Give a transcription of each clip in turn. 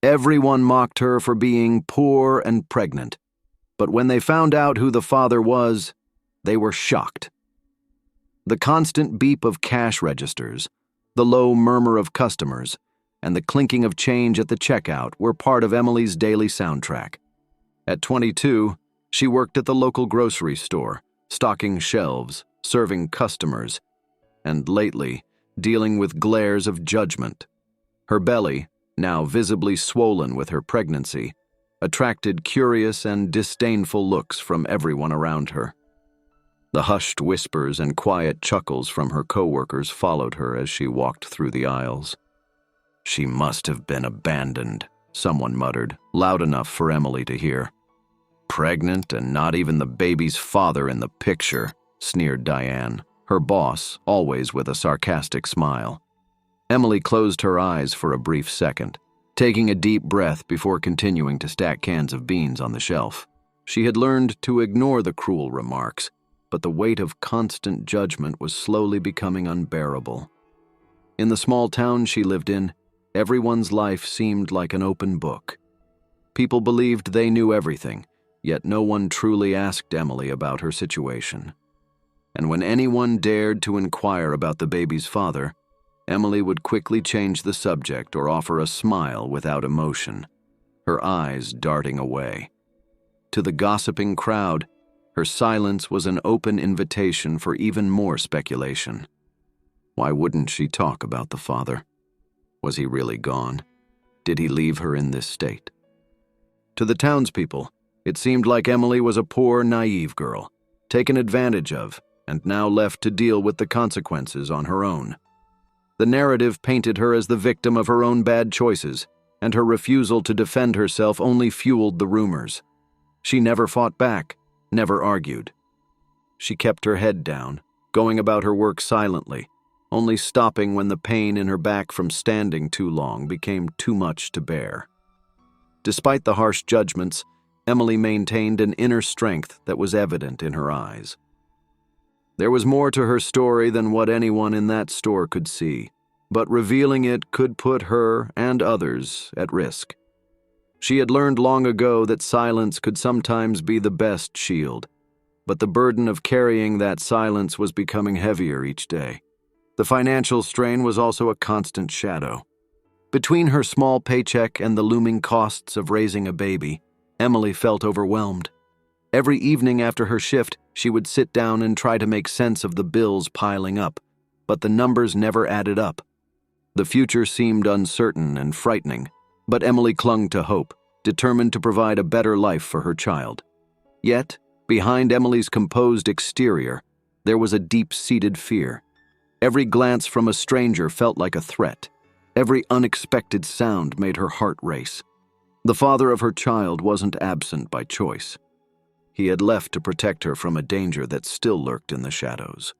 Everyone mocked her for being poor and pregnant, but when they found out who the father was, they were shocked. The constant beep of cash registers, the low murmur of customers, and the clinking of change at the checkout were part of Emily's daily soundtrack. At 22, she worked at the local grocery store, stocking shelves, serving customers, and lately, dealing with glares of judgment. Her belly, now visibly swollen with her pregnancy, attracted curious and disdainful looks from everyone around her. The hushed whispers and quiet chuckles from her coworkers followed her as she walked through the aisles. "She must have been abandoned," someone muttered, loud enough for Emily to hear. "Pregnant and not even the baby's father in the picture," sneered Diane, her boss, always with a sarcastic smile. Emily closed her eyes for a brief second, taking a deep breath before continuing to stack cans of beans on the shelf. She had learned to ignore the cruel remarks, but the weight of constant judgment was slowly becoming unbearable. In the small town she lived in, everyone's life seemed like an open book. People believed they knew everything, yet no one truly asked Emily about her situation. And when anyone dared to inquire about the baby's father, Emily would quickly change the subject or offer a smile without emotion, her eyes darting away. To the gossiping crowd, her silence was an open invitation for even more speculation. Why wouldn't she talk about the father? Was he really gone? Did he leave her in this state? To the townspeople, it seemed like Emily was a poor, naive girl, taken advantage of, and now left to deal with the consequences on her own. The narrative painted her as the victim of her own bad choices, and her refusal to defend herself only fueled the rumors. She never fought back, never argued. She kept her head down, going about her work silently, only stopping when the pain in her back from standing too long became too much to bear. Despite the harsh judgments, Emily maintained an inner strength that was evident in her eyes. There was more to her story than what anyone in that store could see, but revealing it could put her and others at risk. She had learned long ago that silence could sometimes be the best shield, but the burden of carrying that silence was becoming heavier each day. The financial strain was also a constant shadow. Between her small paycheck and the looming costs of raising a baby, Emily felt overwhelmed. Every evening after her shift, she would sit down and try to make sense of the bills piling up, but the numbers never added up. The future seemed uncertain and frightening, but Emily clung to hope, determined to provide a better life for her child. Yet, behind Emily's composed exterior, there was a deep-seated fear. Every glance from a stranger felt like a threat. Every unexpected sound made her heart race. The father of her child wasn't absent by choice. He had left to protect her from a danger that still lurked in the shadows.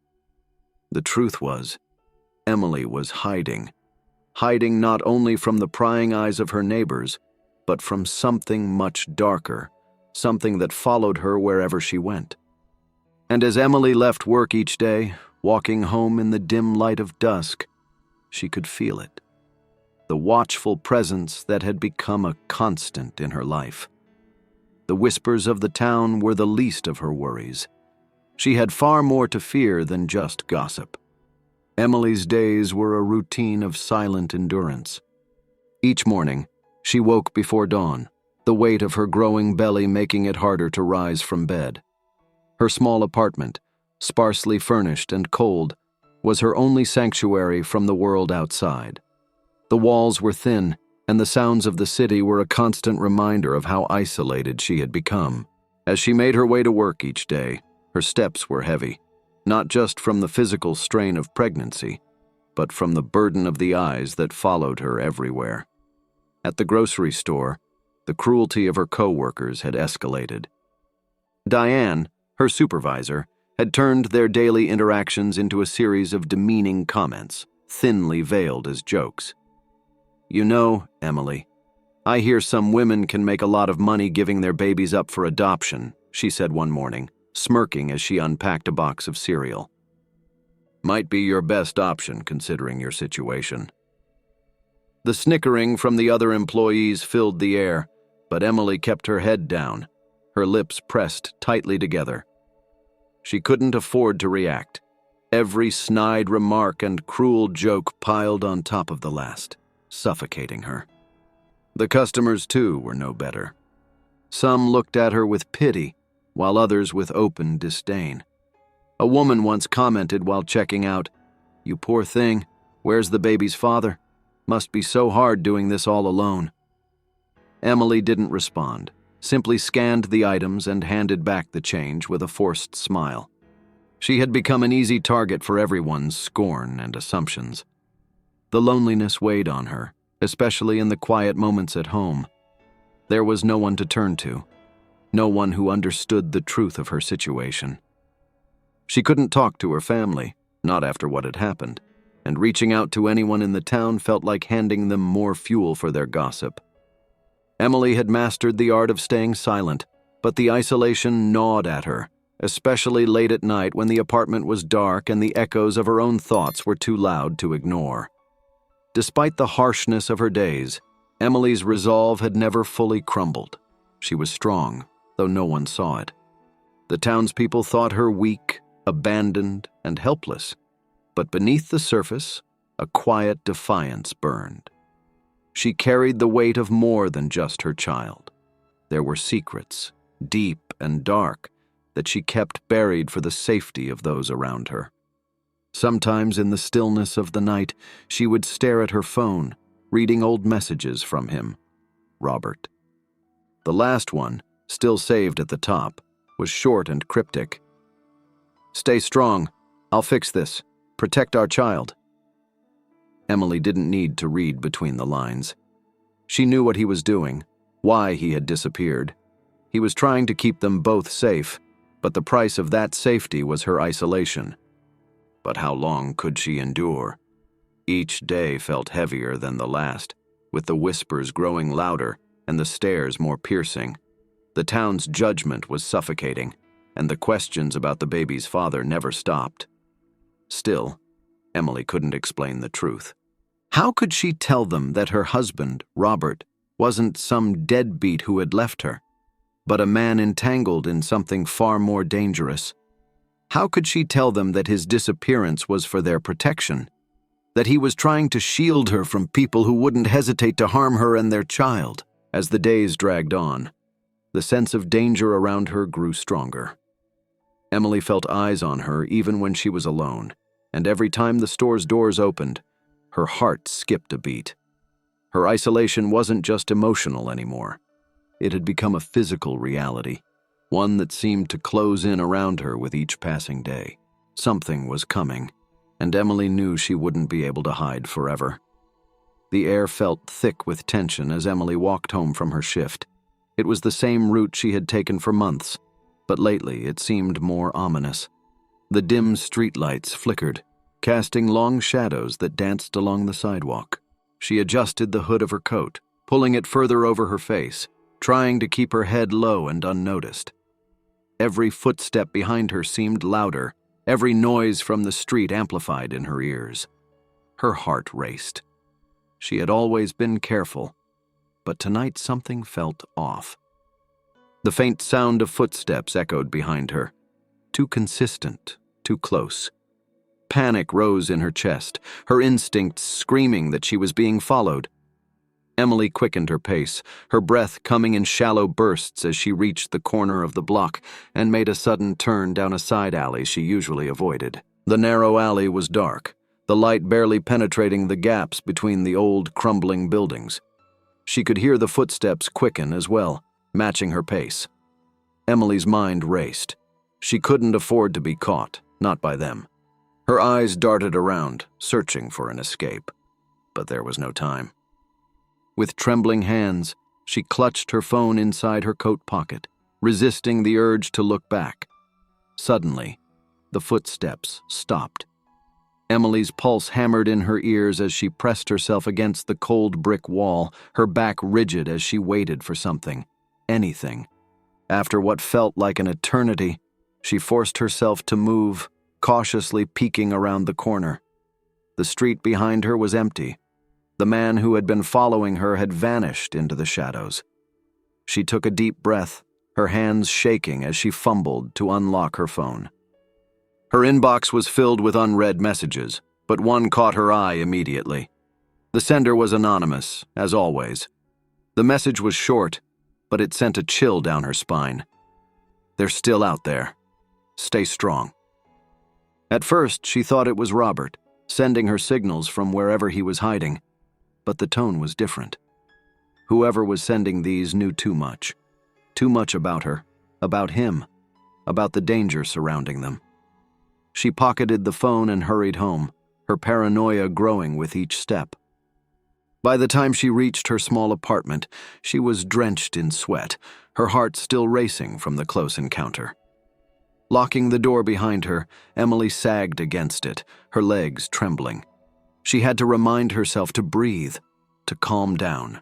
The truth was, Emily was hiding not only from the prying eyes of her neighbors, but from something much darker, something that followed her wherever she went. And as Emily left work each day, walking home in the dim light of dusk, she could feel it. The watchful presence that had become a constant in her life. The whispers of the town were the least of her worries. She had far more to fear than just gossip. Emily's days were a routine of silent endurance. Each morning, she woke before dawn, the weight of her growing belly making it harder to rise from bed. Her small apartment, sparsely furnished and cold, was her only sanctuary from the world outside. The walls were thin, and the sounds of the city were a constant reminder of how isolated she had become. As she made her way to work each day, her steps were heavy, not just from the physical strain of pregnancy, but from the burden of the eyes that followed her everywhere. At the grocery store, the cruelty of her co-workers had escalated. Diane, her supervisor, had turned their daily interactions into a series of demeaning comments, thinly veiled as jokes. "You know, Emily, I hear some women can make a lot of money giving their babies up for adoption," she said one morning, smirking as she unpacked a box of cereal. "Might be your best option considering your situation." The snickering from the other employees filled the air, but Emily kept her head down, her lips pressed tightly together. She couldn't afford to react. Every snide remark and cruel joke piled on top of the last, suffocating her. The customers, too, were no better. Some looked at her with pity, while others with open disdain. A woman once commented while checking out, "You poor thing, where's the baby's father? Must be so hard doing this all alone." Emily didn't respond, simply scanned the items and handed back the change with a forced smile. She had become an easy target for everyone's scorn and assumptions. The loneliness weighed on her, especially in the quiet moments at home. There was no one to turn to, no one who understood the truth of her situation. She couldn't talk to her family, not after what had happened, and reaching out to anyone in the town felt like handing them more fuel for their gossip. Emily had mastered the art of staying silent, but the isolation gnawed at her, especially late at night when the apartment was dark and the echoes of her own thoughts were too loud to ignore. Despite the harshness of her days, Emily's resolve had never fully crumbled. She was strong, though no one saw it. The townspeople thought her weak, abandoned, and helpless, but beneath the surface, a quiet defiance burned. She carried the weight of more than just her child. There were secrets, deep and dark, that she kept buried for the safety of those around her. Sometimes in the stillness of the night, she would stare at her phone, reading old messages from him, Robert. The last one, still saved at the top, was short and cryptic. "Stay strong. I'll fix this. Protect our child." Emily didn't need to read between the lines. She knew what he was doing, why he had disappeared. He was trying to keep them both safe, but the price of that safety was her isolation. But how long could she endure? Each day felt heavier than the last, with the whispers growing louder and the stares more piercing. The town's judgment was suffocating, and the questions about the baby's father never stopped. Still, Emily couldn't explain the truth. How could she tell them that her husband, Robert, wasn't some deadbeat who had left her, but a man entangled in something far more dangerous? How could she tell them that his disappearance was for their protection, that he was trying to shield her from people who wouldn't hesitate to harm her and their child? As the days dragged on, the sense of danger around her grew stronger. Emily felt eyes on her even when she was alone, and every time the store's doors opened, her heart skipped a beat. Her isolation wasn't just emotional anymore. It had become a physical reality, one that seemed to close in around her with each passing day. Something was coming, and Emily knew she wouldn't be able to hide forever. The air felt thick with tension as Emily walked home from her shift. It was the same route she had taken for months, but lately it seemed more ominous. The dim streetlights flickered, casting long shadows that danced along the sidewalk. She adjusted the hood of her coat, pulling it further over her face, trying to keep her head low and unnoticed. Every footstep behind her seemed louder, every noise from the street amplified in her ears. Her heart raced. She had always been careful, but tonight something felt off. The faint sound of footsteps echoed behind her, too consistent, too close. Panic rose in her chest, her instincts screaming that she was being followed. Emily quickened her pace, her breath coming in shallow bursts as she reached the corner of the block and made a sudden turn down a side alley she usually avoided. The narrow alley was dark, the light barely penetrating the gaps between the old, crumbling buildings. She could hear the footsteps quicken as well, matching her pace. Emily's mind raced. She couldn't afford to be caught, not by them. Her eyes darted around, searching for an escape. But there was no time. With trembling hands, she clutched her phone inside her coat pocket, resisting the urge to look back. Suddenly, the footsteps stopped. Emily's pulse hammered in her ears as she pressed herself against the cold brick wall, her back rigid as she waited for something, anything. After what felt like an eternity, she forced herself to move, cautiously peeking around the corner. The street behind her was empty. The man who had been following her had vanished into the shadows. She took a deep breath, her hands shaking as she fumbled to unlock her phone. Her inbox was filled with unread messages, but one caught her eye immediately. The sender was anonymous, as always. The message was short, but it sent a chill down her spine. "They're still out there. Stay strong." At first, she thought it was Robert, sending her signals from wherever he was hiding, but the tone was different. Whoever was sending these knew too much. Too much about her, about him, about the danger surrounding them. She pocketed the phone and hurried home, her paranoia growing with each step. By the time she reached her small apartment, she was drenched in sweat, her heart still racing from the close encounter. Locking the door behind her, Emily sagged against it, her legs trembling. She had to remind herself to breathe, to calm down.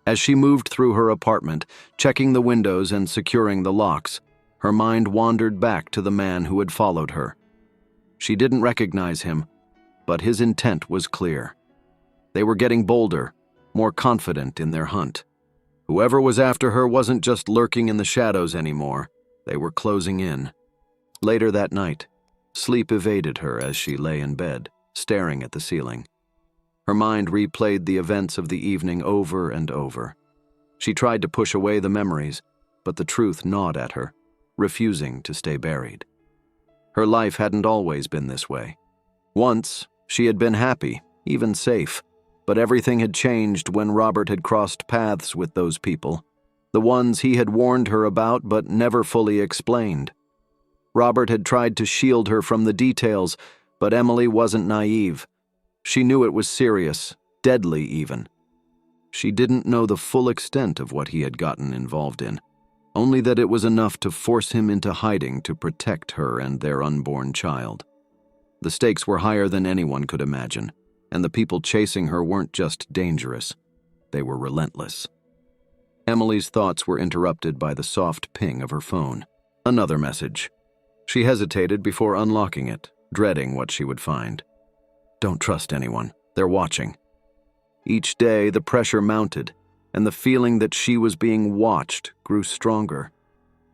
As she moved through her apartment, checking the windows and securing the locks, her mind wandered back to the man who had followed her. She didn't recognize him, but his intent was clear. They were getting bolder, more confident in their hunt. Whoever was after her wasn't just lurking in the shadows anymore. They were closing in. Later that night, sleep evaded her as she lay in bed, staring at the ceiling. Her mind replayed the events of the evening over and over. She tried to push away the memories, but the truth gnawed at her, refusing to stay buried. Her life hadn't always been this way. Once, she had been happy, even safe, but everything had changed when Robert had crossed paths with those people, the ones he had warned her about but never fully explained. Robert had tried to shield her from the details, but Emily wasn't naive. She knew it was serious, deadly even. She didn't know the full extent of what he had gotten involved in, only that it was enough to force him into hiding to protect her and their unborn child. The stakes were higher than anyone could imagine, and the people chasing her weren't just dangerous, they were relentless. Emily's thoughts were interrupted by the soft ping of her phone. Another message. She hesitated before unlocking it, dreading what she would find. Don't trust anyone. They're watching. Each day, the pressure mounted, and the feeling that she was being watched grew stronger.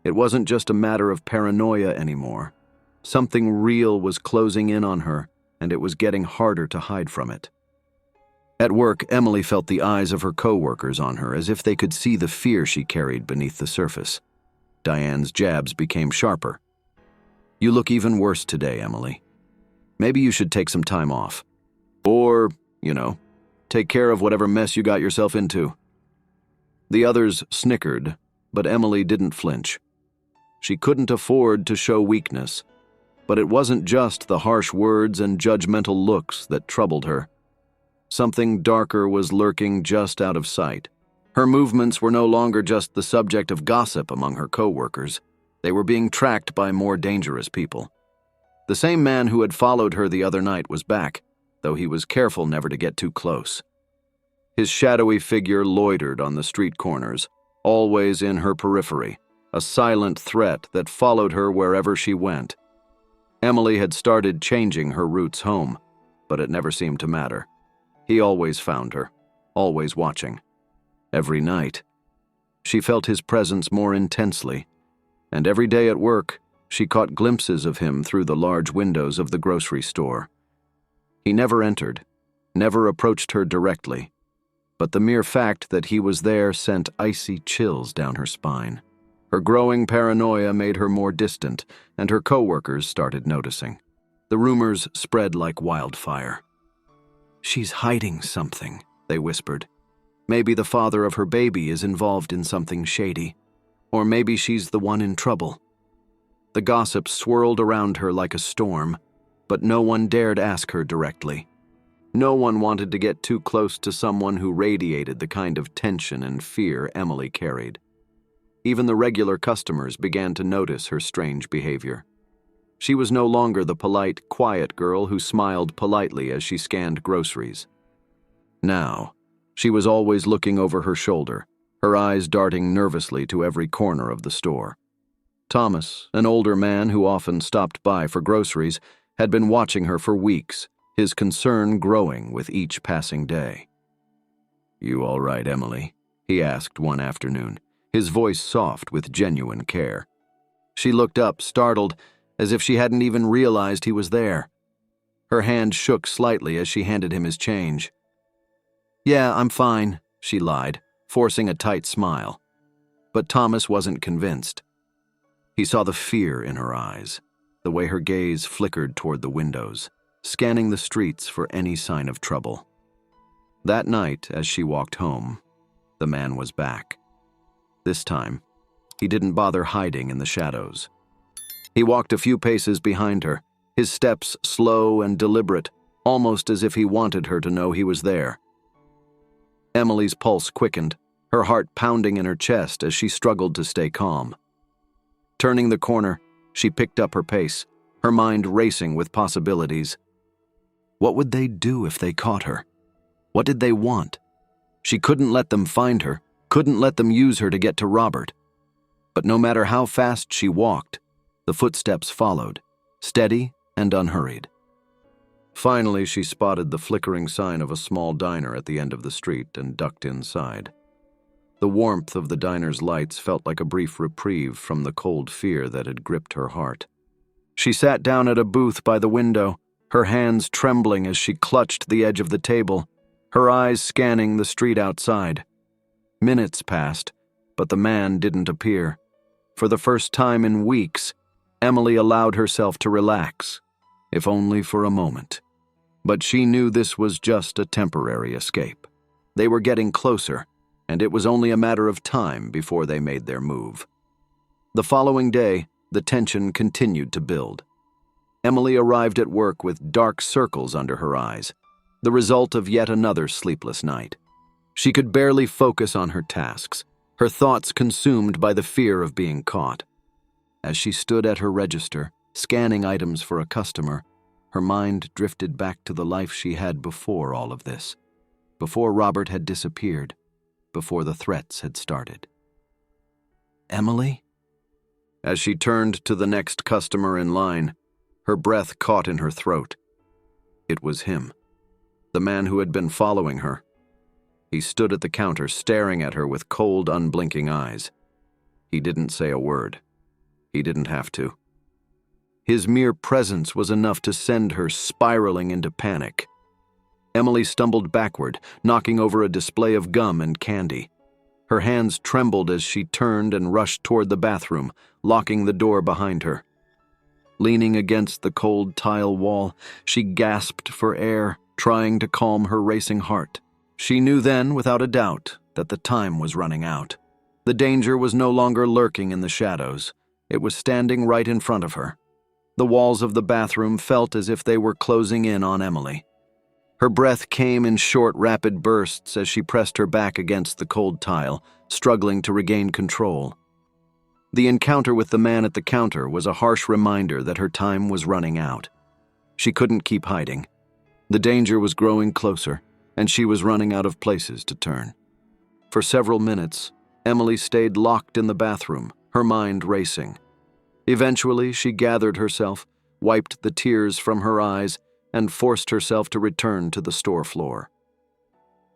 It wasn't just a matter of paranoia anymore. Something real was closing in on her, and it was getting harder to hide from it. At work, Emily felt the eyes of her coworkers on her as if they could see the fear she carried beneath the surface. Diane's jabs became sharper. You look even worse today, Emily. Maybe you should take some time off. Or, take care of whatever mess you got yourself into. The others snickered, but Emily didn't flinch. She couldn't afford to show weakness, but it wasn't just the harsh words and judgmental looks that troubled her. Something darker was lurking just out of sight. Her movements were no longer just the subject of gossip among her coworkers. They were being tracked by more dangerous people. The same man who had followed her the other night was back, though he was careful never to get too close. His shadowy figure loitered on the street corners, always in her periphery, a silent threat that followed her wherever she went. Emily had started changing her routes home, but it never seemed to matter. He always found her, always watching. Every night. She felt his presence more intensely, and every day at work, she caught glimpses of him through the large windows of the grocery store. He never entered, never approached her directly, but the mere fact that he was there sent icy chills down her spine. Her growing paranoia made her more distant, and her coworkers started noticing. The rumors spread like wildfire. She's hiding something, they whispered. Maybe the father of her baby is involved in something shady, or maybe she's the one in trouble. The gossip swirled around her like a storm, but no one dared ask her directly. No one wanted to get too close to someone who radiated the kind of tension and fear Emily carried. Even the regular customers began to notice her strange behavior. She was no longer the polite, quiet girl who smiled politely as she scanned groceries. Now, she was always looking over her shoulder, her eyes darting nervously to every corner of the store. Thomas, an older man who often stopped by for groceries, had been watching her for weeks, his concern growing with each passing day. "You all right, Emily?" he asked one afternoon, his voice soft with genuine care. She looked up, startled, as if she hadn't even realized he was there. Her hand shook slightly as she handed him his change. "Yeah, I'm fine," she lied, forcing a tight smile. But Thomas wasn't convinced. He saw the fear in her eyes, the way her gaze flickered toward the windows, scanning the streets for any sign of trouble. That night, as she walked home, the man was back. This time, he didn't bother hiding in the shadows. He walked a few paces behind her, his steps slow and deliberate, almost as if he wanted her to know he was there. Emily's pulse quickened, her heart pounding in her chest as she struggled to stay calm. Turning the corner, she picked up her pace, her mind racing with possibilities. What would they do if they caught her? What did they want? She couldn't let them find her, couldn't let them use her to get to Robert. But no matter how fast she walked, the footsteps followed, steady and unhurried. Finally, she spotted the flickering sign of a small diner at the end of the street and ducked inside. The warmth of the diner's lights felt like a brief reprieve from the cold fear that had gripped her heart. She sat down at a booth by the window, her hands trembling as she clutched the edge of the table, her eyes scanning the street outside. Minutes passed, but the man didn't appear. For the first time in weeks, Emily allowed herself to relax, if only for a moment. But she knew this was just a temporary escape. They were getting closer, and it was only a matter of time before they made their move. The following day, the tension continued to build. Emily arrived at work with dark circles under her eyes, the result of yet another sleepless night. She could barely focus on her tasks, her thoughts consumed by the fear of being caught. As she stood at her register, scanning items for a customer, her mind drifted back to the life she had before all of this, before Robert had disappeared, before the threats had started. Emily? As she turned to the next customer in line, her breath caught in her throat. It was him, the man who had been following her. He stood at the counter, staring at her with cold, unblinking eyes. He didn't say a word. He didn't have to. His mere presence was enough to send her spiraling into panic. Emily stumbled backward, knocking over a display of gum and candy. Her hands trembled as she turned and rushed toward the bathroom, locking the door behind her. Leaning against the cold tile wall, she gasped for air, trying to calm her racing heart. She knew then, without a doubt, that the time was running out. The danger was no longer lurking in the shadows. It was standing right in front of her. The walls of the bathroom felt as if they were closing in on Emily. Her breath came in short, rapid bursts as she pressed her back against the cold tile, struggling to regain control. The encounter with the man at the counter was a harsh reminder that her time was running out. She couldn't keep hiding. The danger was growing closer, and she was running out of places to turn. For several minutes, Emily stayed locked in the bathroom, her mind racing. Eventually, she gathered herself, wiped the tears from her eyes, and forced herself to return to the store floor.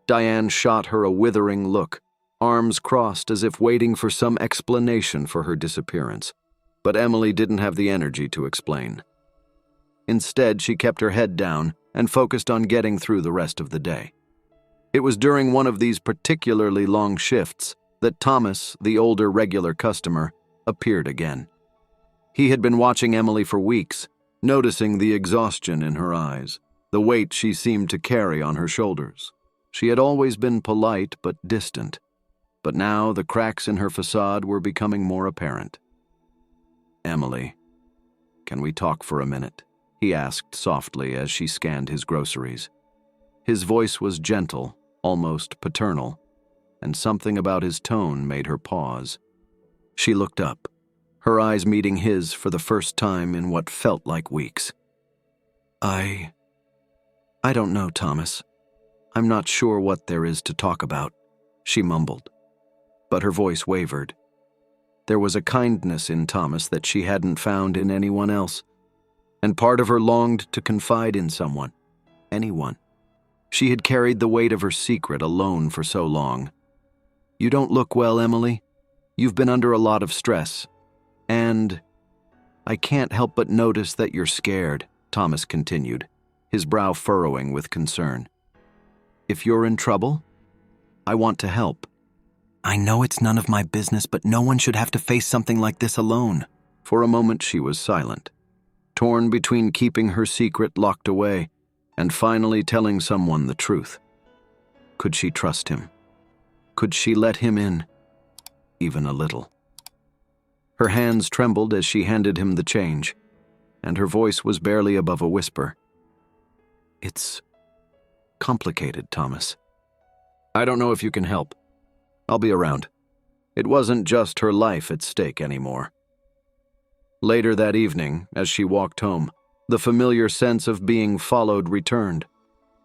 Diane shot her a withering look, arms crossed as if waiting for some explanation for her disappearance. But Emily didn't have the energy to explain. Instead, she kept her head down and focused on getting through the rest of the day. It was during one of these particularly long shifts that Thomas, the older regular customer, appeared again. He had been watching Emily for weeks, noticing the exhaustion in her eyes, the weight she seemed to carry on her shoulders. She had always been polite but distant, but now the cracks in her facade were becoming more apparent. "Emily, can we talk for a minute?" he asked softly as she scanned his groceries. His voice was gentle, almost paternal, and something about his tone made her pause. She looked up, her eyes meeting his for the first time in what felt like weeks. I don't know, Thomas. I'm not sure what there is to talk about," she mumbled. But her voice wavered. There was a kindness in Thomas that she hadn't found in anyone else, and part of her longed to confide in someone, anyone. She had carried the weight of her secret alone for so long. "You don't look well, Emily. You've been under a lot of stress. And I can't help but notice that you're scared," Thomas continued, his brow furrowing with concern. "If you're in trouble, I want to help." "I know it's none of my business, but no one should have to face something like this alone." For a moment she was silent, torn between keeping her secret locked away and finally telling someone the truth. Could she trust him? Could she let him in? Even a little. Her hands trembled as she handed him the change, and her voice was barely above a whisper. "It's complicated, Thomas. I don't know if you can help. I'll be around." It wasn't just her life at stake anymore. Later that evening, as she walked home, the familiar sense of being followed returned.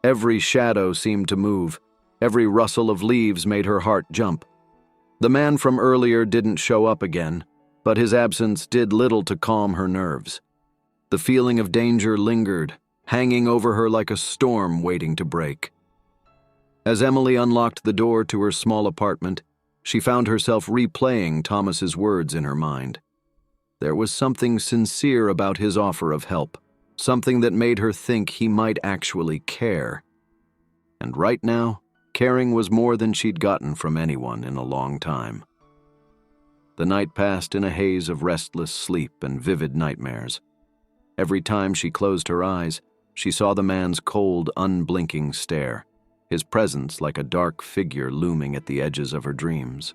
Every shadow seemed to move. Every rustle of leaves made her heart jump. The man from earlier didn't show up again, but his absence did little to calm her nerves. The feeling of danger lingered, hanging over her like a storm waiting to break. As Emily unlocked the door to her small apartment, she found herself replaying Thomas's words in her mind. There was something sincere about his offer of help, something that made her think he might actually care. And right now, caring was more than she'd gotten from anyone in a long time. The night passed in a haze of restless sleep and vivid nightmares. Every time she closed her eyes, she saw the man's cold, unblinking stare, his presence like a dark figure looming at the edges of her dreams.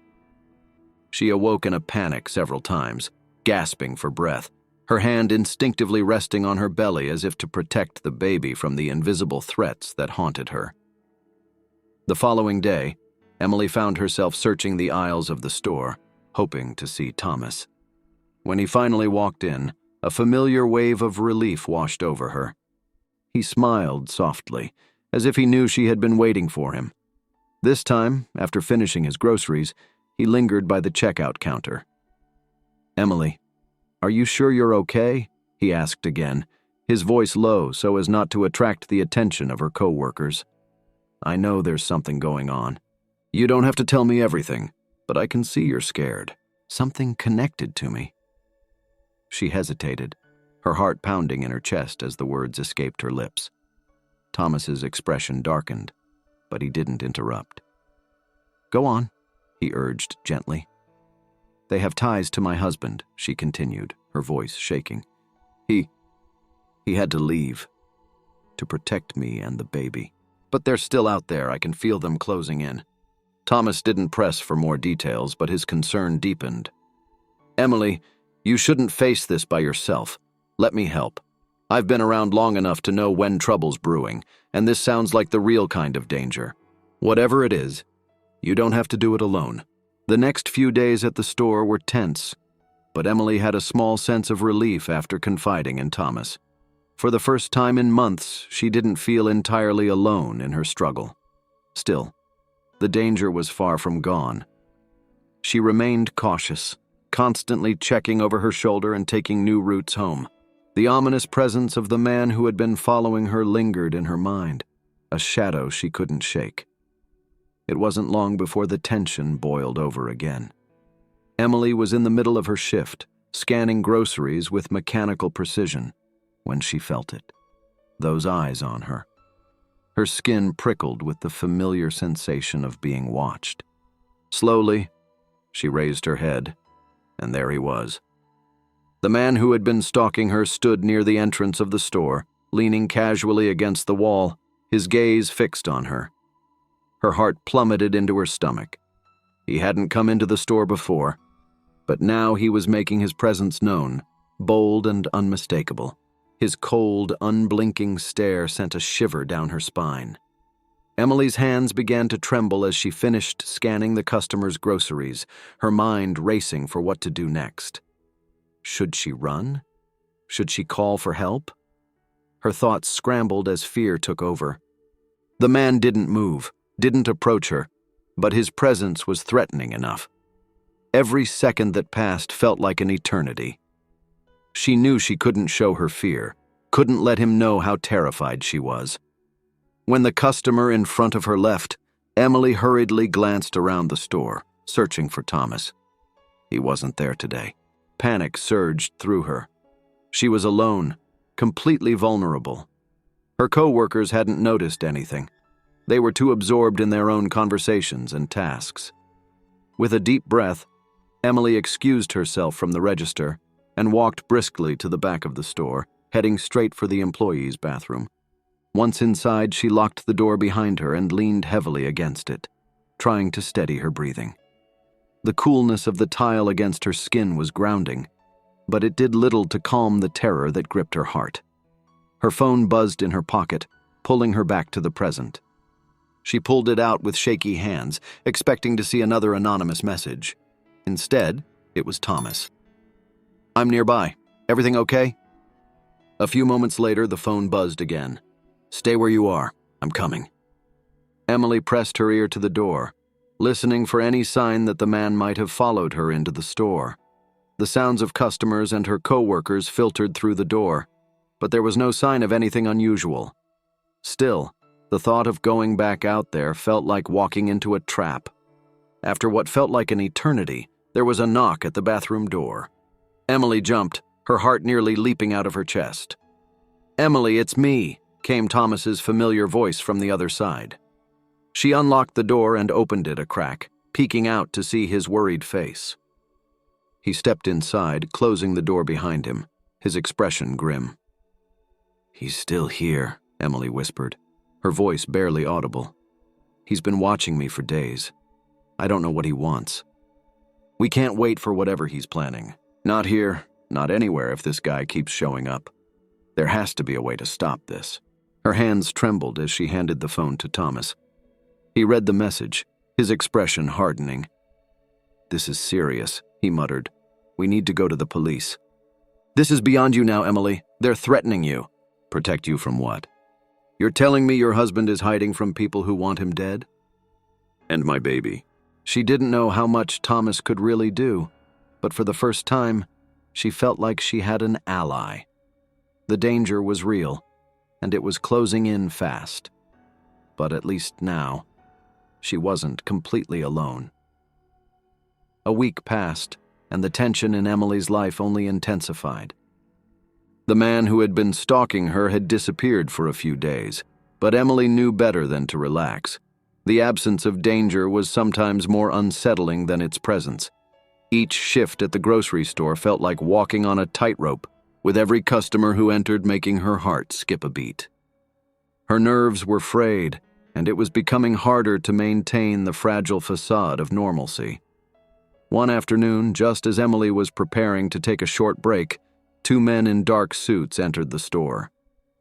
She awoke in a panic several times, gasping for breath, her hand instinctively resting on her belly as if to protect the baby from the invisible threats that haunted her. The following day, Emily found herself searching the aisles of the store, hoping to see Thomas. When he finally walked in, a familiar wave of relief washed over her. He smiled softly, as if he knew she had been waiting for him. This time, after finishing his groceries, he lingered by the checkout counter. "Emily, are you sure you're okay?" he asked again, his voice low so as not to attract the attention of her co-workers. "I know there's something going on. You don't have to tell me everything, but I can see you're scared. Something connected to me." She hesitated, her heart pounding in her chest as the words escaped her lips. Thomas's expression darkened, but he didn't interrupt. "Go on," he urged gently. "They have ties to my husband," she continued, her voice shaking. He had to leave, to protect me and the baby. But they're still out there, I can feel them closing in." Thomas didn't press for more details, but his concern deepened. "Emily, you shouldn't face this by yourself. Let me help. I've been around long enough to know when trouble's brewing, and this sounds like the real kind of danger. Whatever it is, you don't have to do it alone." The next few days at the store were tense, but Emily had a small sense of relief after confiding in Thomas. For the first time in months, she didn't feel entirely alone in her struggle. Still, the danger was far from gone. She remained cautious, constantly checking over her shoulder and taking new routes home. The ominous presence of the man who had been following her lingered in her mind, a shadow she couldn't shake. It wasn't long before the tension boiled over again. Emily was in the middle of her shift, scanning groceries with mechanical precision, when she felt it. Those eyes on her. Her skin prickled with the familiar sensation of being watched. Slowly, she raised her head, and there he was. The man who had been stalking her stood near the entrance of the store, leaning casually against the wall, his gaze fixed on her. Her heart plummeted into her stomach. He hadn't come into the store before, but now he was making his presence known, bold and unmistakable. His cold, unblinking stare sent a shiver down her spine. Emily's hands began to tremble as she finished scanning the customer's groceries, her mind racing for what to do next. Should she run? Should she call for help? Her thoughts scrambled as fear took over. The man didn't move, didn't approach her, but his presence was threatening enough. Every second that passed felt like an eternity. She knew she couldn't show her fear, couldn't let him know how terrified she was. When the customer in front of her left, Emily hurriedly glanced around the store, searching for Thomas. He wasn't there today. Panic surged through her. She was alone, completely vulnerable. Her co-workers hadn't noticed anything. They were too absorbed in their own conversations and tasks. With a deep breath, Emily excused herself from the register and walked briskly to the back of the store, heading straight for the employees' bathroom. Once inside, she locked the door behind her and leaned heavily against it, trying to steady her breathing. The coolness of the tile against her skin was grounding, but it did little to calm the terror that gripped her heart. Her phone buzzed in her pocket, pulling her back to the present. She pulled it out with shaky hands, expecting to see another anonymous message. Instead, it was Thomas. "I'm nearby. Everything okay?" A few moments later, the phone buzzed again. "Stay where you are. I'm coming." Emily pressed her ear to the door, listening for any sign that the man might have followed her into the store. The sounds of customers and her co-workers filtered through the door, but there was no sign of anything unusual. Still, the thought of going back out there felt like walking into a trap. After what felt like an eternity, there was a knock at the bathroom door. Emily jumped, her heart nearly leaping out of her chest. "Emily, it's me," came Thomas's familiar voice from the other side. She unlocked the door and opened it a crack, peeking out to see his worried face. He stepped inside, closing the door behind him, his expression grim. "He's still here," Emily whispered, her voice barely audible. "He's been watching me for days. I don't know what he wants. We can't wait for whatever he's planning. Not here, not anywhere if this guy keeps showing up. There has to be a way to stop this." Her hands trembled as she handed the phone to Thomas. He read the message, his expression hardening. "This is serious," he muttered. "We need to go to the police." "This is beyond you now, Emily. They're threatening you." "Protect you from what? You're telling me your husband is hiding from people who want him dead?" "And my baby." She didn't know how much Thomas could really do, but for the first time, she felt like she had an ally. The danger was real, and it was closing in fast. But at least now, she wasn't completely alone. A week passed, and the tension in Emily's life only intensified. The man who had been stalking her had disappeared for a few days, but Emily knew better than to relax. The absence of danger was sometimes more unsettling than its presence. Each shift at the grocery store felt like walking on a tightrope, with every customer who entered making her heart skip a beat. Her nerves were frayed, and it was becoming harder to maintain the fragile facade of normalcy. One afternoon, just as Emily was preparing to take a short break, two men in dark suits entered the store.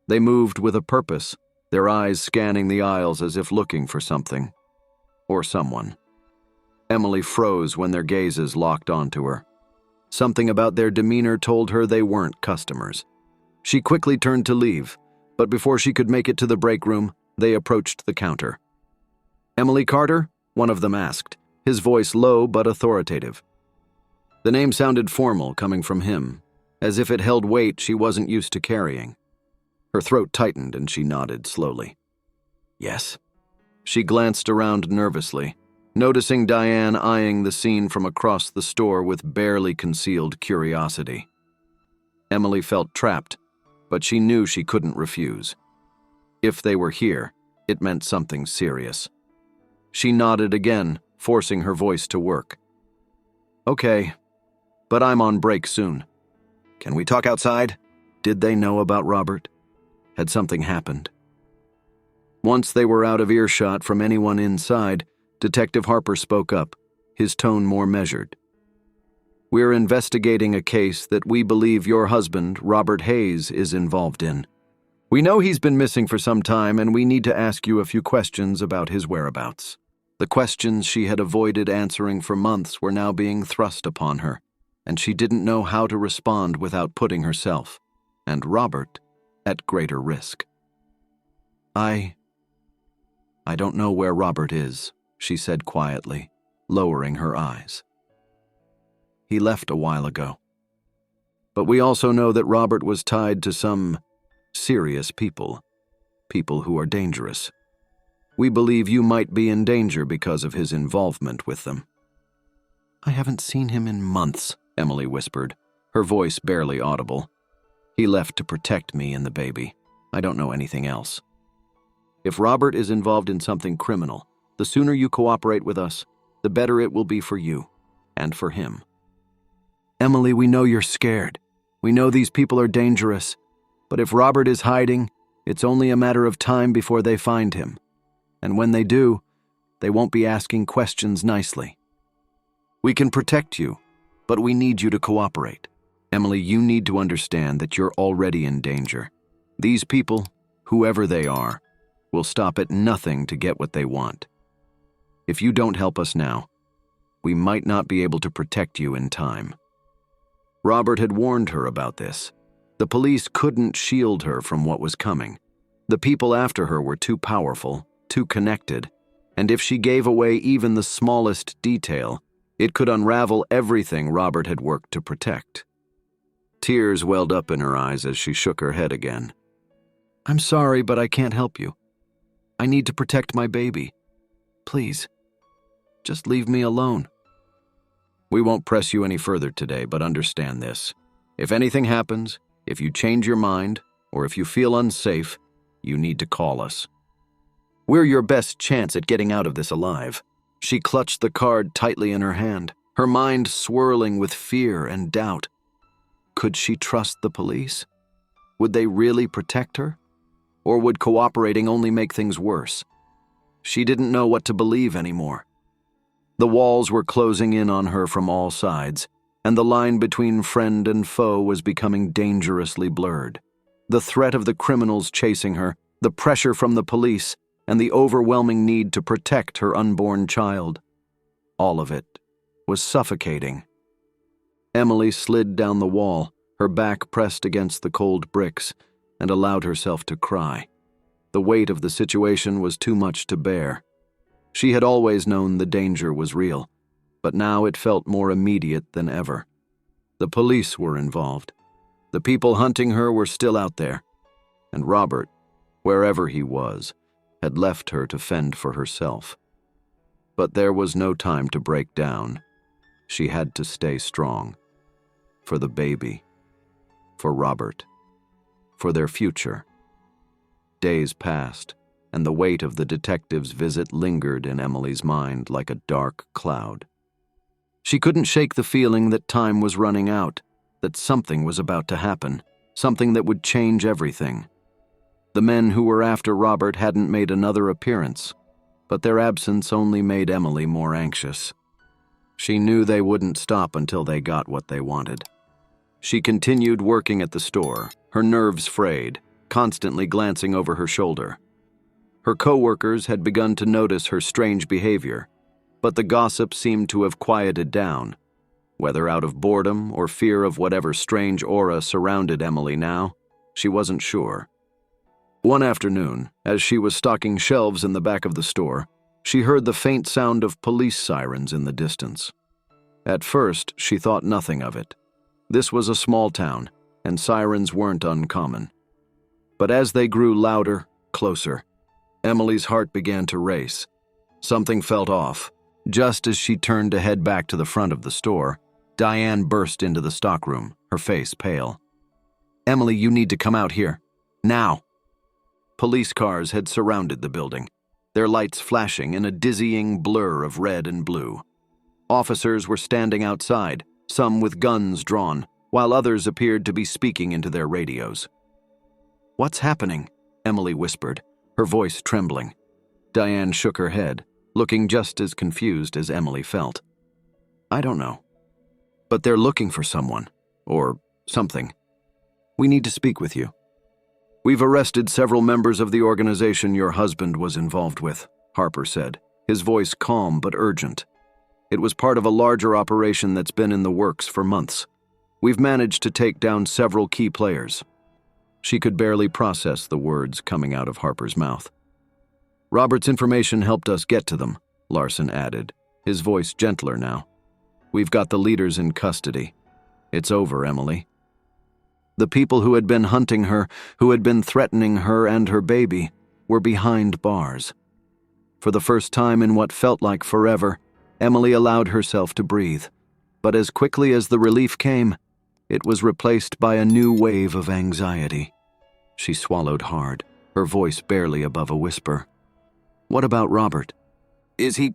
They moved with a purpose, their eyes scanning the aisles as if looking for something. Or someone. Emily froze when their gazes locked onto her. Something about their demeanor told her they weren't customers. She quickly turned to leave, but before she could make it to the break room, they approached the counter. "Emily Carter?" one of them asked, his voice low but authoritative. The name sounded formal coming from him, as if it held weight she wasn't used to carrying. Her throat tightened and she nodded slowly. "Yes." She glanced around nervously, noticing Diane eyeing the scene from across the store with barely concealed curiosity. Emily felt trapped, but she knew she couldn't refuse. If they were here, it meant something serious. She nodded again, forcing her voice to work. "Okay, but I'm on break soon. Can we talk outside?" Did they know about Robert? Had something happened? Once they were out of earshot from anyone inside, Detective Harper spoke up, his tone more measured. "We're investigating a case that we believe your husband, Robert Hayes, is involved in. We know he's been missing for some time, and we need to ask you a few questions about his whereabouts." The questions she had avoided answering for months were now being thrust upon her, and she didn't know how to respond without putting herself, and Robert, at greater risk. I don't know where Robert is," she said quietly, lowering her eyes. "He left a while ago. But we also know that Robert was tied to some serious people who are dangerous." We believe you might be in danger because of his involvement with them." "I haven't seen him in months," Emily whispered, her voice barely audible. "He left to protect me and the baby. I don't know anything else. If Robert is involved in something criminal, the sooner you cooperate with us, the better it will be for you and for him." "Emily, we know you're scared. We know these people are dangerous. But if Robert is hiding, it's only a matter of time before they find him. And when they do, they won't be asking questions nicely. We can protect you, but we need you to cooperate. Emily, you need to understand that you're already in danger. These people, whoever they are, will stop at nothing to get what they want. If you don't help us now, we might not be able to protect you in time." Robert had warned her about this. The police couldn't shield her from what was coming. The people after her were too powerful, too connected, and if she gave away even the smallest detail, it could unravel everything Robert had worked to protect. Tears welled up in her eyes as she shook her head again. "I'm sorry, but I can't help you. I need to protect my baby. Please, just leave me alone." "We won't press you any further today, but understand this. If anything happens, if you change your mind, or if you feel unsafe, you need to call us. We're your best chance at getting out of this alive." She clutched the card tightly in her hand, her mind swirling with fear and doubt. Could she trust the police? Would they really protect her? Or would cooperating only make things worse? She didn't know what to believe anymore. The walls were closing in on her from all sides, and the line between friend and foe was becoming dangerously blurred. The threat of the criminals chasing her, the pressure from the police, and the overwhelming need to protect her unborn child. All of it was suffocating. Emily slid down the wall, her back pressed against the cold bricks, and allowed herself to cry. The weight of the situation was too much to bear. She had always known the danger was real, but now it felt more immediate than ever. The police were involved. The people hunting her were still out there, and Robert, wherever he was, had left her to fend for herself. But there was no time to break down. She had to stay strong. For the baby. For Robert. For their future. Days passed, and the weight of the detective's visit lingered in Emily's mind like a dark cloud. She couldn't shake the feeling that time was running out, that something was about to happen, something that would change everything. The men who were after Robert hadn't made another appearance, but their absence only made Emily more anxious. She knew they wouldn't stop until they got what they wanted. She continued working at the store, her nerves frayed, constantly glancing over her shoulder. Her co-workers had begun to notice her strange behavior, but the gossip seemed to have quieted down, whether out of boredom or fear of whatever strange aura surrounded Emily now, she wasn't sure. One afternoon, as she was stocking shelves in the back of the store, she heard the faint sound of police sirens in the distance. At first, she thought nothing of it. This was a small town, and sirens weren't uncommon. But as they grew louder, closer, Emily's heart began to race. Something felt off. Just as she turned to head back to the front of the store, Diane burst into the stockroom, her face pale. "Emily, you need to come out here. Now." Police cars had surrounded the building, their lights flashing in a dizzying blur of red and blue. Officers were standing outside, some with guns drawn, while others appeared to be speaking into their radios. "What's happening?" Emily whispered, her voice trembling. Diane shook her head, looking just as confused as Emily felt. "I don't know. But they're looking for someone, or something. We need to speak with you." "We've arrested several members of the organization your husband was involved with," Harper said, his voice calm but urgent. "It was part of a larger operation that's been in the works for months. We've managed to take down several key players." She could barely process the words coming out of Harper's mouth. "Robert's information helped us get to them," Larson added, his voice gentler now. "We've got the leaders in custody. It's over, Emily." The people who had been hunting her, who had been threatening her and her baby, were behind bars. For the first time in what felt like forever, Emily allowed herself to breathe. But as quickly as the relief came, it was replaced by a new wave of anxiety. She swallowed hard, her voice barely above a whisper. "What about Robert? Is he—"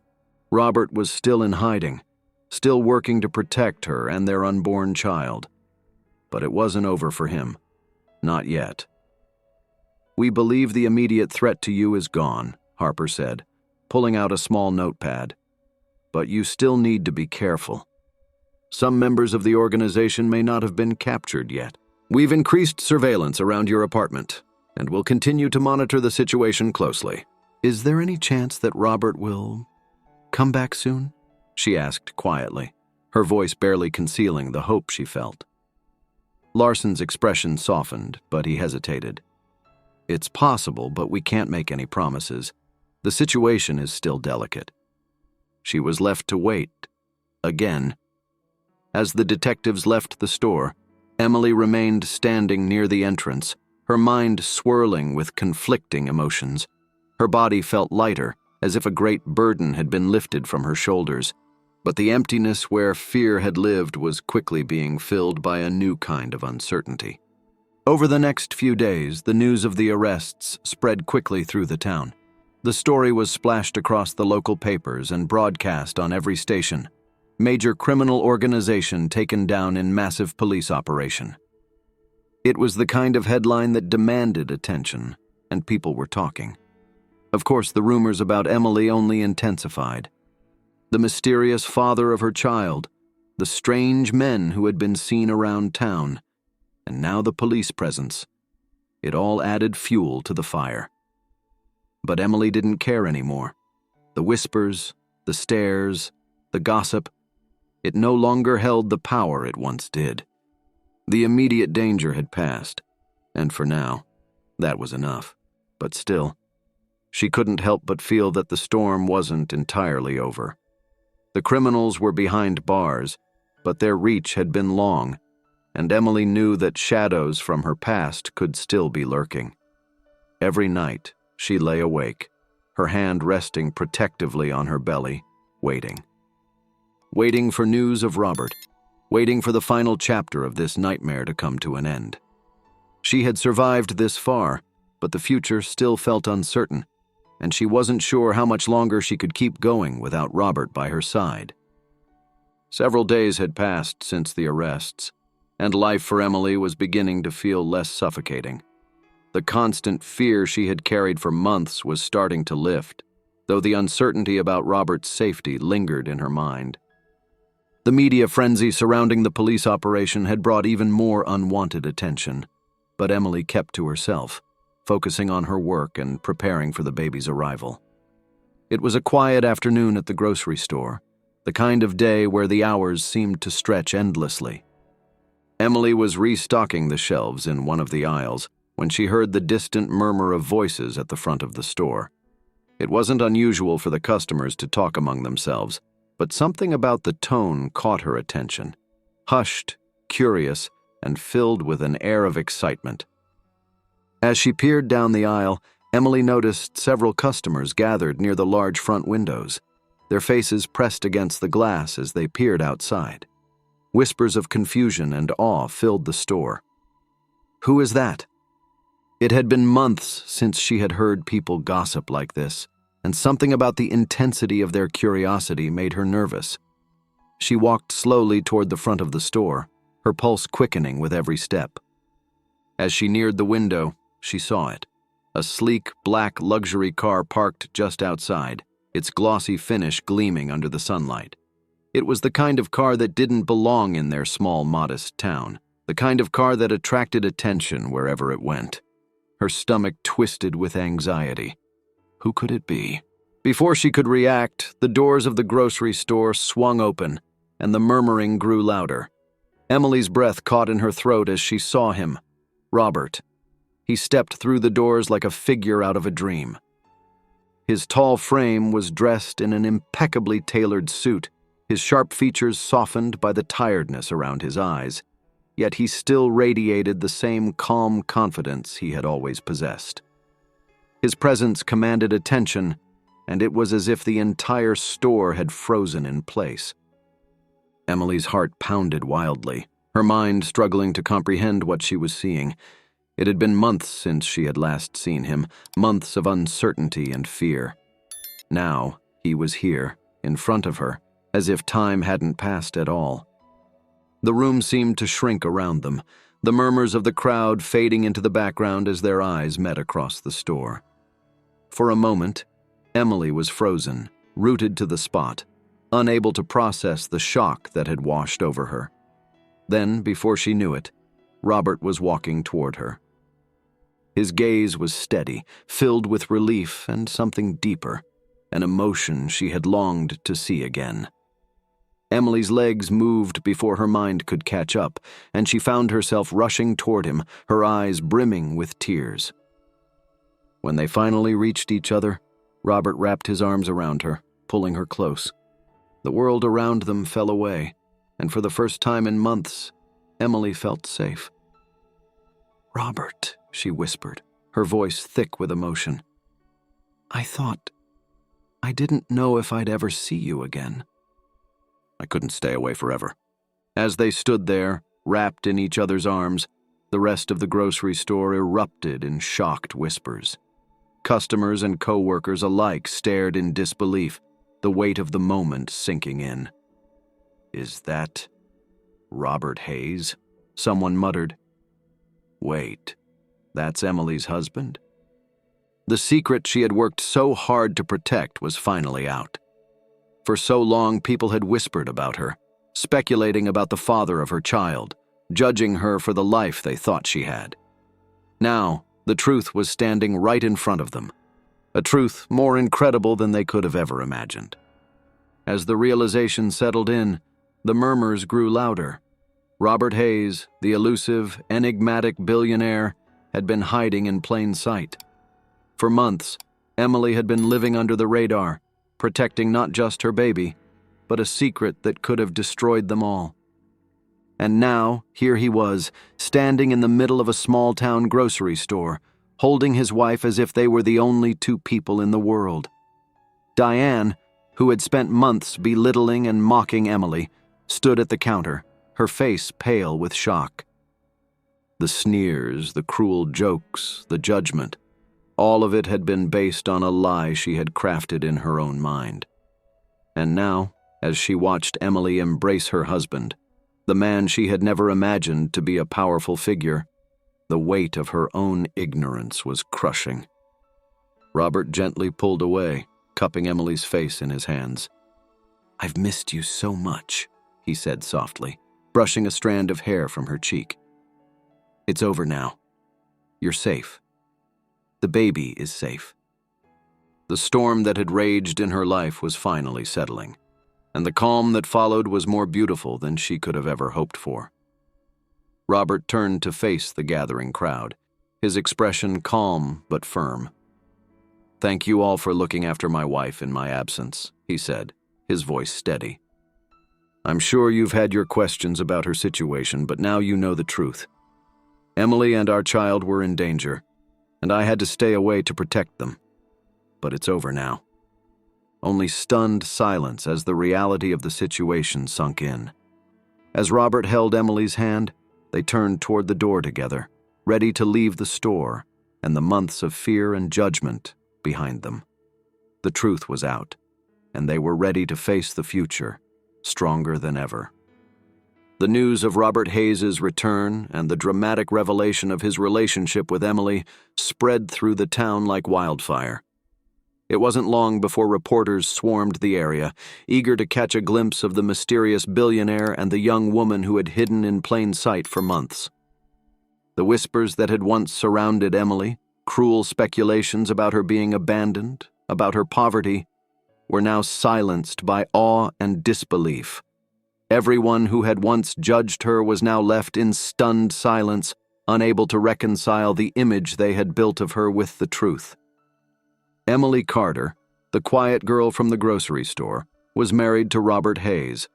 Robert was still in hiding, still working to protect her and their unborn child. But it wasn't over for him. Not yet. "We believe the immediate threat to you is gone," Harper said, pulling out a small notepad. "But you still need to be careful. Some members of the organization may not have been captured yet. We've increased surveillance around your apartment, and will continue to monitor the situation closely." "Is there any chance that Robert will come back soon?" she asked quietly, her voice barely concealing the hope she felt. Larson's expression softened, but he hesitated. "It's possible, but we can't make any promises. The situation is still delicate." She was left to wait. Again. As the detectives left the store, Emily remained standing near the entrance, her mind swirling with conflicting emotions. Her body felt lighter, as if a great burden had been lifted from her shoulders. But the emptiness where fear had lived was quickly being filled by a new kind of uncertainty. Over the next few days, the news of the arrests spread quickly through the town. The story was splashed across the local papers and broadcast on every station. Major criminal organization taken down in massive police operation. It was the kind of headline that demanded attention, and people were talking. Of course, the rumors about Emily only intensified. The mysterious father of her child, the strange men who had been seen around town, and now the police presence. It all added fuel to the fire. But Emily didn't care anymore. The whispers, the stares, the gossip, it no longer held the power it once did. The immediate danger had passed, and for now, that was enough. But still, she couldn't help but feel that the storm wasn't entirely over. The criminals were behind bars, but their reach had been long, and Emily knew that shadows from her past could still be lurking. Every night, she lay awake, her hand resting protectively on her belly, waiting. Waiting for news of Robert, waiting for the final chapter of this nightmare to come to an end. She had survived this far, but the future still felt uncertain, and she wasn't sure how much longer she could keep going without Robert by her side. Several days had passed since the arrests, and life for Emily was beginning to feel less suffocating. The constant fear she had carried for months was starting to lift, though the uncertainty about Robert's safety lingered in her mind. The media frenzy surrounding the police operation had brought even more unwanted attention, but Emily kept to herself, focusing on her work and preparing for the baby's arrival. It was a quiet afternoon at the grocery store, the kind of day where the hours seemed to stretch endlessly. Emily was restocking the shelves in one of the aisles when she heard the distant murmur of voices at the front of the store. It wasn't unusual for the customers to talk among themselves, but something about the tone caught her attention. Hushed, curious, and filled with an air of excitement. As she peered down the aisle, Emily noticed several customers gathered near the large front windows, their faces pressed against the glass as they peered outside. Whispers of confusion and awe filled the store. "Who is that?" It had been months since she had heard people gossip like this, and something about the intensity of their curiosity made her nervous. She walked slowly toward the front of the store, her pulse quickening with every step. As she neared the window, she saw it. A sleek, black luxury car parked just outside, its glossy finish gleaming under the sunlight. It was the kind of car that didn't belong in their small, modest town, the kind of car that attracted attention wherever it went. Her stomach twisted with anxiety. Who could it be? Before she could react, the doors of the grocery store swung open, and the murmuring grew louder. Emily's breath caught in her throat as she saw him. Robert. He stepped through the doors like a figure out of a dream. His tall frame was dressed in an impeccably tailored suit, his sharp features softened by the tiredness around his eyes, yet he still radiated the same calm confidence he had always possessed. His presence commanded attention, and it was as if the entire store had frozen in place. Emily's heart pounded wildly, her mind struggling to comprehend what she was seeing. It had been months since she had last seen him, months of uncertainty and fear. Now, he was here, in front of her, as if time hadn't passed at all. The room seemed to shrink around them, the murmurs of the crowd fading into the background as their eyes met across the store. For a moment, Emily was frozen, rooted to the spot, unable to process the shock that had washed over her. Then, before she knew it, Robert was walking toward her. His gaze was steady, filled with relief and something deeper, an emotion she had longed to see again. Emily's legs moved before her mind could catch up, and she found herself rushing toward him, her eyes brimming with tears. When they finally reached each other, Robert wrapped his arms around her, pulling her close. The world around them fell away, and for the first time in months, Emily felt safe. "Robert," she whispered, her voice thick with emotion. I didn't know if I'd ever see you again." I couldn't stay away forever. As they stood there, wrapped in each other's arms, the rest of the grocery store erupted in shocked whispers. Customers and co-workers alike stared in disbelief, the weight of the moment sinking in. "Is that Robert Hayes?" someone muttered. "Wait, that's Emily's husband?" The secret she had worked so hard to protect was finally out. For so long, people had whispered about her, speculating about the father of her child, judging her for the life they thought she had. Now, the truth was standing right in front of them, a truth more incredible than they could have ever imagined. As the realization settled in, the murmurs grew louder. Robert Hayes, the elusive, enigmatic billionaire, had been hiding in plain sight. For months, Emily had been living under the radar, protecting not just her baby, but a secret that could have destroyed them all. And now, here he was, standing in the middle of a small-town grocery store, holding his wife as if they were the only two people in the world. Diane, who had spent months belittling and mocking Emily, stood at the counter, her face pale with shock. The sneers, the cruel jokes, the judgment, all of it had been based on a lie she had crafted in her own mind. And now, as she watched Emily embrace her husband, the man she had never imagined to be a powerful figure, the weight of her own ignorance was crushing. Robert gently pulled away, cupping Emily's face in his hands. "I've missed you so much," he said softly, brushing a strand of hair from her cheek. "It's over now. You're safe. The baby is safe." The storm that had raged in her life was finally settling, and the calm that followed was more beautiful than she could have ever hoped for. Robert turned to face the gathering crowd, his expression calm but firm. "Thank you all for looking after my wife in my absence," he said, his voice steady. "I'm sure you've had your questions about her situation, but now you know the truth. Emily and our child were in danger, and I had to stay away to protect them. But it's over now." Only stunned silence as the reality of the situation sunk in. As Robert held Emily's hand, they turned toward the door together, ready to leave the store and the months of fear and judgment behind them. The truth was out, and they were ready to face the future, stronger than ever. The news of Robert Hayes' return and the dramatic revelation of his relationship with Emily spread through the town like wildfire. It wasn't long before reporters swarmed the area, eager to catch a glimpse of the mysterious billionaire and the young woman who had hidden in plain sight for months. The whispers that had once surrounded Emily, cruel speculations about her being abandoned, about her poverty, were now silenced by awe and disbelief. Everyone who had once judged her was now left in stunned silence, unable to reconcile the image they had built of her with the truth. Emily Carter, the quiet girl from the grocery store, was married to Robert Hayes,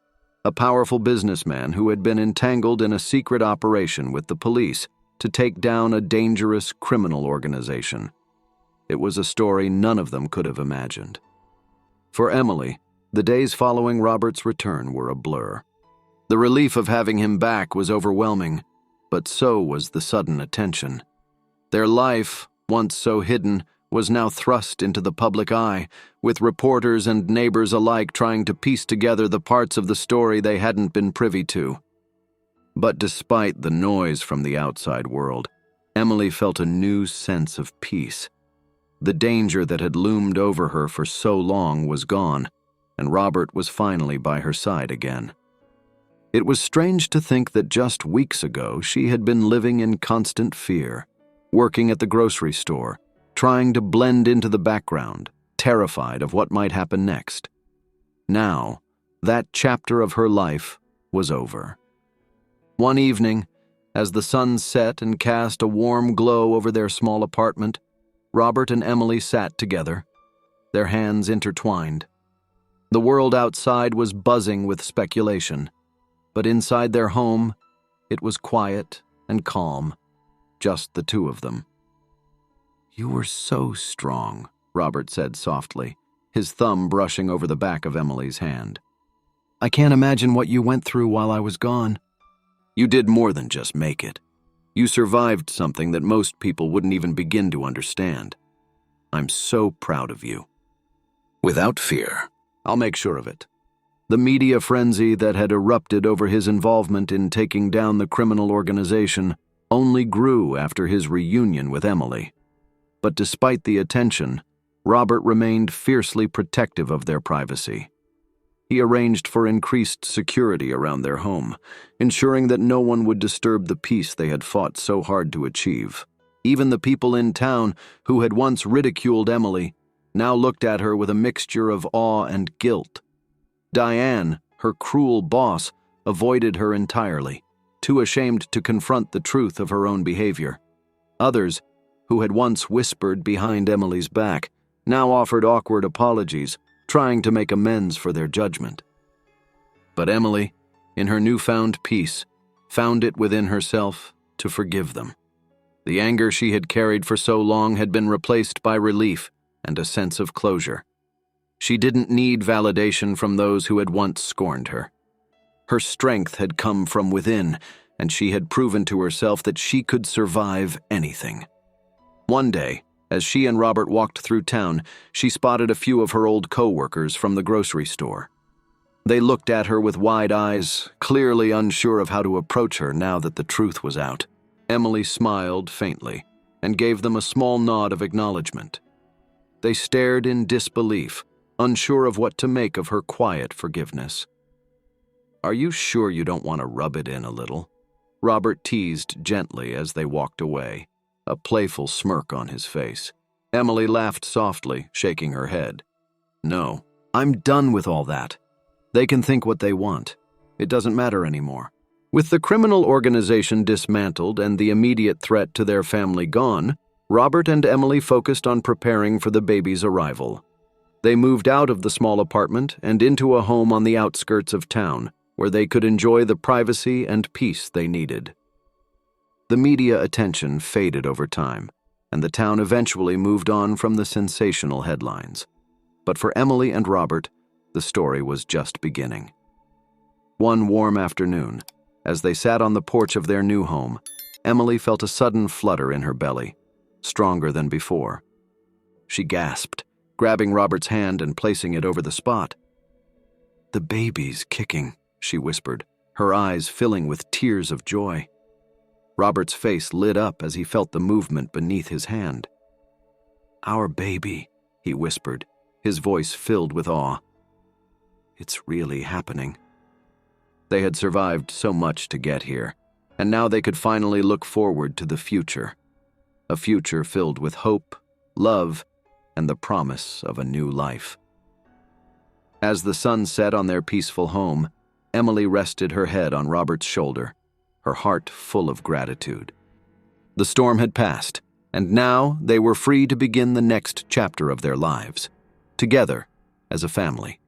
a powerful businessman who had been entangled in a secret operation with the police to take down a dangerous criminal organization. It was a story none of them could have imagined. For Emily, the days following Robert's return were a blur. The relief of having him back was overwhelming, but so was the sudden attention. Their life, once so hidden, was now thrust into the public eye, with reporters and neighbors alike trying to piece together the parts of the story they hadn't been privy to. But despite the noise from the outside world, Emily felt a new sense of peace. The danger that had loomed over her for so long was gone, and Robert was finally by her side again. It was strange to think that just weeks ago she had been living in constant fear, working at the grocery store, trying to blend into the background, terrified of what might happen next. Now, that chapter of her life was over. One evening, as the sun set and cast a warm glow over their small apartment, Robert and Emily sat together, their hands intertwined. The world outside was buzzing with speculation, but inside their home, it was quiet and calm, just the two of them. "You were so strong," Robert said softly, his thumb brushing over the back of Emily's hand. "I can't imagine what you went through while I was gone." "You did more than just make it. You survived something that most people wouldn't even begin to understand. I'm so proud of you." "Without fear. I'll make sure of it." The media frenzy that had erupted over his involvement in taking down the criminal organization only grew after his reunion with Emily. But despite the attention, Robert remained fiercely protective of their privacy. He arranged for increased security around their home, ensuring that no one would disturb the peace they had fought so hard to achieve. Even the people in town who had once ridiculed Emily now looked at her with a mixture of awe and guilt. Diane, her cruel boss, avoided her entirely, too ashamed to confront the truth of her own behavior. Others, who had once whispered behind Emily's back, now offered awkward apologies, trying to make amends for their judgment. But Emily, in her newfound peace, found it within herself to forgive them. The anger she had carried for so long had been replaced by relief and a sense of closure. She didn't need validation from those who had once scorned her. Her strength had come from within, and she had proven to herself that she could survive anything. One day, as she and Robert walked through town, she spotted a few of her old co-workers from the grocery store. They looked at her with wide eyes, clearly unsure of how to approach her now that the truth was out. Emily smiled faintly and gave them a small nod of acknowledgement. They stared in disbelief, unsure of what to make of her quiet forgiveness. "Are you sure you don't want to rub it in a little?" Robert teased gently as they walked away, a playful smirk on his face. Emily laughed softly, shaking her head. "No, I'm done with all that. They can think what they want. It doesn't matter anymore." With the criminal organization dismantled and the immediate threat to their family gone, Robert and Emily focused on preparing for the baby's arrival. They moved out of the small apartment and into a home on the outskirts of town, where they could enjoy the privacy and peace they needed. The media attention faded over time, and the town eventually moved on from the sensational headlines. But for Emily and Robert, the story was just beginning. One warm afternoon, as they sat on the porch of their new home, Emily felt a sudden flutter in her belly, stronger than before. She gasped, grabbing Robert's hand and placing it over the spot. "The baby's kicking," she whispered, her eyes filling with tears of joy. Robert's face lit up as he felt the movement beneath his hand. "Our baby," he whispered, his voice filled with awe. "It's really happening." They had survived so much to get here, and now they could finally look forward to the future. A future filled with hope, love, and the promise of a new life. As the sun set on their peaceful home, Emily rested her head on Robert's shoulder, her heart full of gratitude. The storm had passed, and now they were free to begin the next chapter of their lives, together as a family.